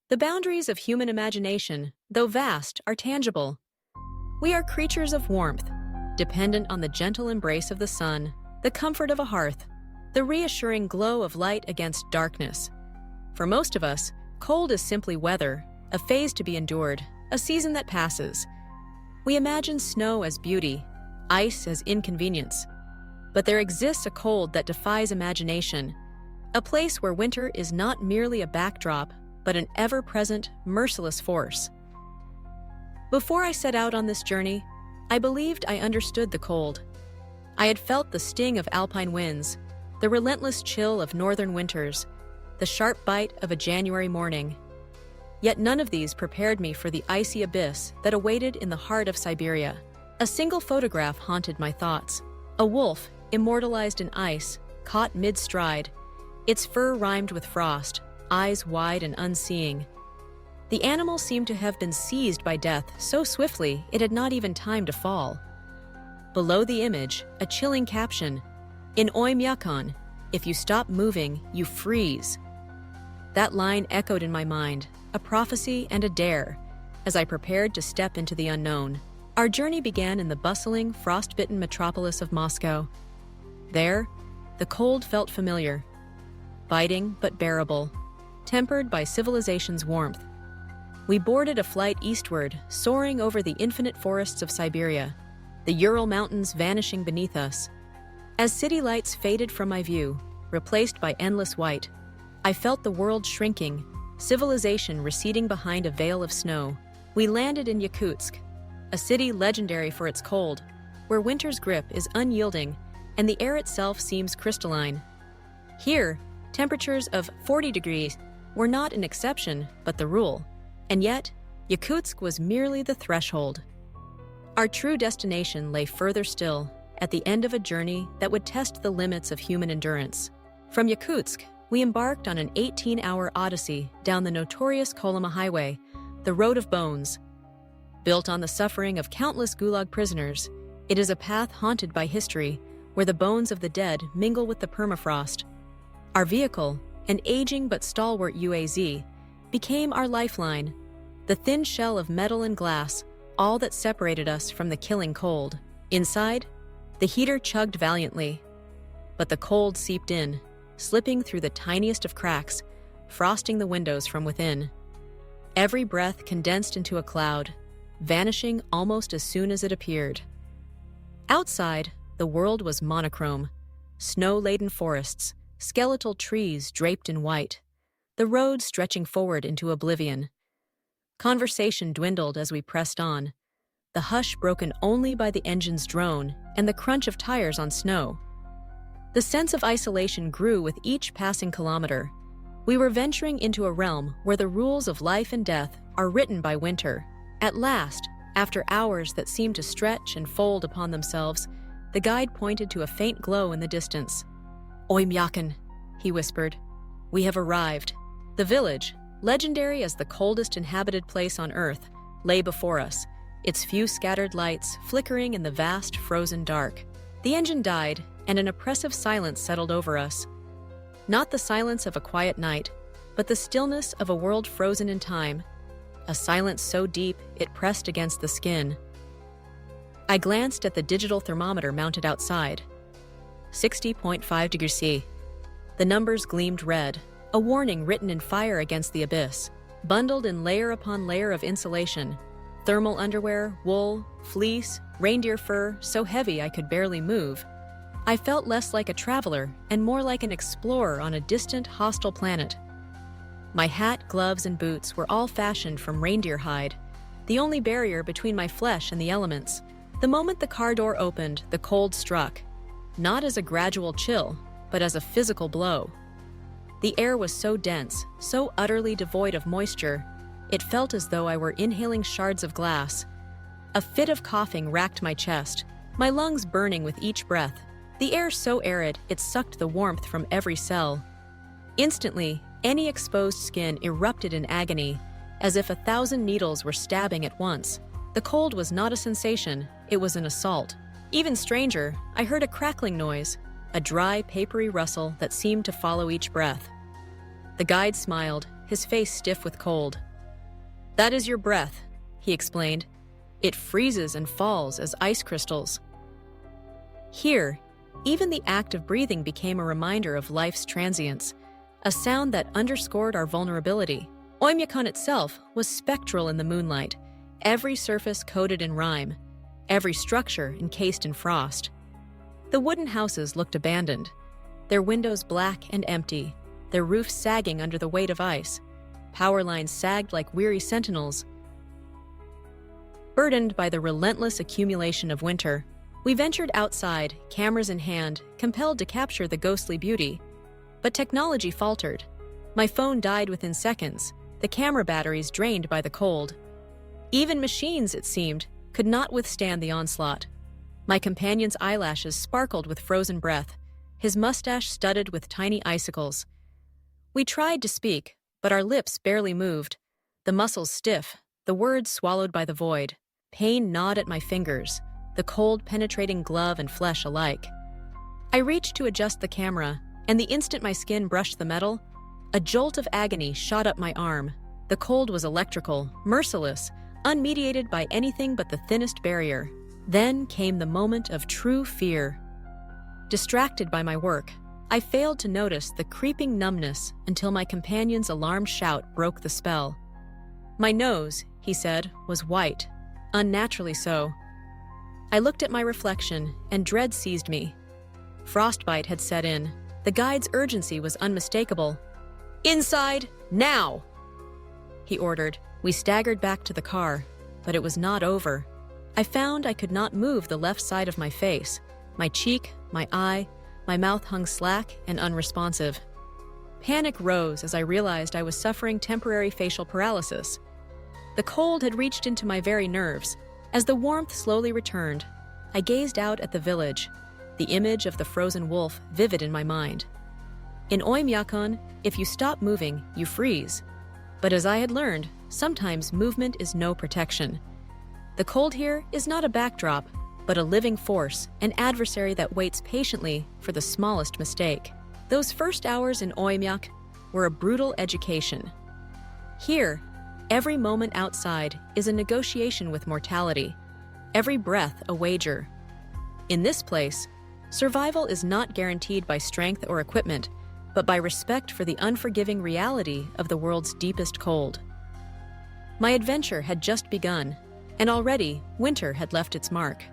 The boundaries of human imagination, though vast, are tangible. We are creatures of warmth, dependent on the gentle embrace of the sun, the comfort of a hearth, the reassuring glow of light against darkness. For most of us, cold is simply weather, a phase to be endured, a season that passes. We imagine snow as beauty, ice as inconvenience. But there exists a cold that defies imagination, a place where winter is not merely a backdrop, but an ever-present, merciless force. Before I set out on this journey, I believed I understood the cold. I had felt the sting of alpine winds, the relentless chill of northern winters, the sharp bite of a January morning. Yet none of these prepared me for the icy abyss that awaited in the heart of Siberia. A single photograph haunted my thoughts. A wolf, immortalized in ice, caught mid-stride, its fur rimed with frost, eyes wide and unseeing. The animal seemed to have been seized by death so swiftly it had not even time to fall. Below the image, a chilling caption, "In Oymyakon, if you stop moving, you freeze." That line echoed in my mind, a prophecy and a dare, as I prepared to step into the unknown. Our journey began in the bustling, frost-bitten metropolis of Moscow. There, the cold felt familiar, biting but bearable, tempered by civilization's warmth. We boarded a flight eastward, soaring over the infinite forests of Siberia, the Ural Mountains vanishing beneath us. As city lights faded from my view, replaced by endless white, I felt the world shrinking, civilization receding behind a veil of snow. We landed in Yakutsk, a city legendary for its cold, where winter's grip is unyielding and the air itself seems crystalline. Here, temperatures of 40 degrees were not an exception, but the rule. And yet, Yakutsk was merely the threshold. Our true destination lay further still, at the end of a journey that would test the limits of human endurance. From Yakutsk, we embarked on an 18-hour odyssey down the notorious Kolyma Highway, the Road of Bones. Built on the suffering of countless Gulag prisoners, it is a path haunted by history, where the bones of the dead mingle with the permafrost. Our vehicle, an aging but stalwart UAZ, became our lifeline, the thin shell of metal and glass, all that separated us from the killing cold. Inside, the heater chugged valiantly, but the cold seeped in, slipping through the tiniest of cracks, frosting the windows from within. Every breath condensed into a cloud, vanishing almost as soon as it appeared. Outside, the world was monochrome, snow-laden forests, skeletal trees draped in white, the road stretching forward into oblivion. Conversation dwindled as we pressed on, the hush broken only by the engine's drone and the crunch of tires on snow. The sense of isolation grew with each passing kilometer. We were venturing into a realm where the rules of life and death are written by winter. At last, after hours that seemed to stretch and fold upon themselves, the guide pointed to a faint glow in the distance. "Oymyakon," he whispered. "We have arrived." The village, legendary as the coldest inhabited place on Earth, lay before us, its few scattered lights flickering in the vast, frozen dark. The engine died, and an oppressive silence settled over us. Not the silence of a quiet night, but the stillness of a world frozen in time, a silence so deep it pressed against the skin. I glanced at the digital thermometer mounted outside. 60.5 degrees C. The numbers gleamed red, a warning written in fire against the abyss. Bundled in layer upon layer of insulation, thermal underwear, wool, fleece, reindeer fur, so heavy I could barely move, I felt less like a traveler and more like an explorer on a distant, hostile planet. My hat, gloves, and boots were all fashioned from reindeer hide, the only barrier between my flesh and the elements. The moment the car door opened, the cold struck, not as a gradual chill, but as a physical blow. The air was so dense, so utterly devoid of moisture, it felt as though I were inhaling shards of glass. A fit of coughing racked my chest, my lungs burning with each breath. The air so arid, it sucked the warmth from every cell. Instantly, any exposed skin erupted in agony, as if 1,000 needles were stabbing at once. The cold was not a sensation, it was an assault. Even stranger, I heard a crackling noise, a dry, papery rustle that seemed to follow each breath. The guide smiled, his face stiff with cold. "That is your breath," he explained. "It freezes and falls as ice crystals." Here, even the act of breathing became a reminder of life's transience, a sound that underscored our vulnerability. Oymyakon itself was spectral in the moonlight, every surface coated in rime, every structure encased in frost. The wooden houses looked abandoned, their windows black and empty, their roofs sagging under the weight of ice. Power lines sagged like weary sentinels. Burdened by the relentless accumulation of winter, we ventured outside, cameras in hand, compelled to capture the ghostly beauty. But technology faltered. My phone died within seconds, the camera batteries drained by the cold. Even machines, it seemed, could not withstand the onslaught. My companion's eyelashes sparkled with frozen breath, his mustache studded with tiny icicles. We tried to speak, but our lips barely moved, the muscles stiff, the words swallowed by the void. Pain gnawed at my fingers, the cold penetrating glove and flesh alike. I reached to adjust the camera, and the instant my skin brushed the metal, a jolt of agony shot up my arm. The cold was electrical, merciless, unmediated by anything but the thinnest barrier. Then came the moment of true fear. Distracted by my work, I failed to notice the creeping numbness until my companion's alarmed shout broke the spell. My nose, he said, was white, unnaturally so. I looked at my reflection, and dread seized me. Frostbite had set in. The guide's urgency was unmistakable. "Inside, now!" he ordered. We staggered back to the car, but it was not over. I found I could not move the left side of my face. My cheek, my eye, my mouth hung slack and unresponsive. Panic rose as I realized I was suffering temporary facial paralysis. The cold had reached into my very nerves. As the warmth slowly returned, I gazed out at the village, the image of the frozen wolf vivid in my mind. In Oymyakon, if you stop moving, you freeze. But as I had learned, sometimes movement is no protection. The cold here is not a backdrop, but a living force, an adversary that waits patiently for the smallest mistake. Those first hours in Oymyak were a brutal education. Here, every moment outside is a negotiation with mortality, every breath a wager. In this place, survival is not guaranteed by strength or equipment, but by respect for the unforgiving reality of the world's deepest cold. My adventure had just begun, and already winter had left its mark.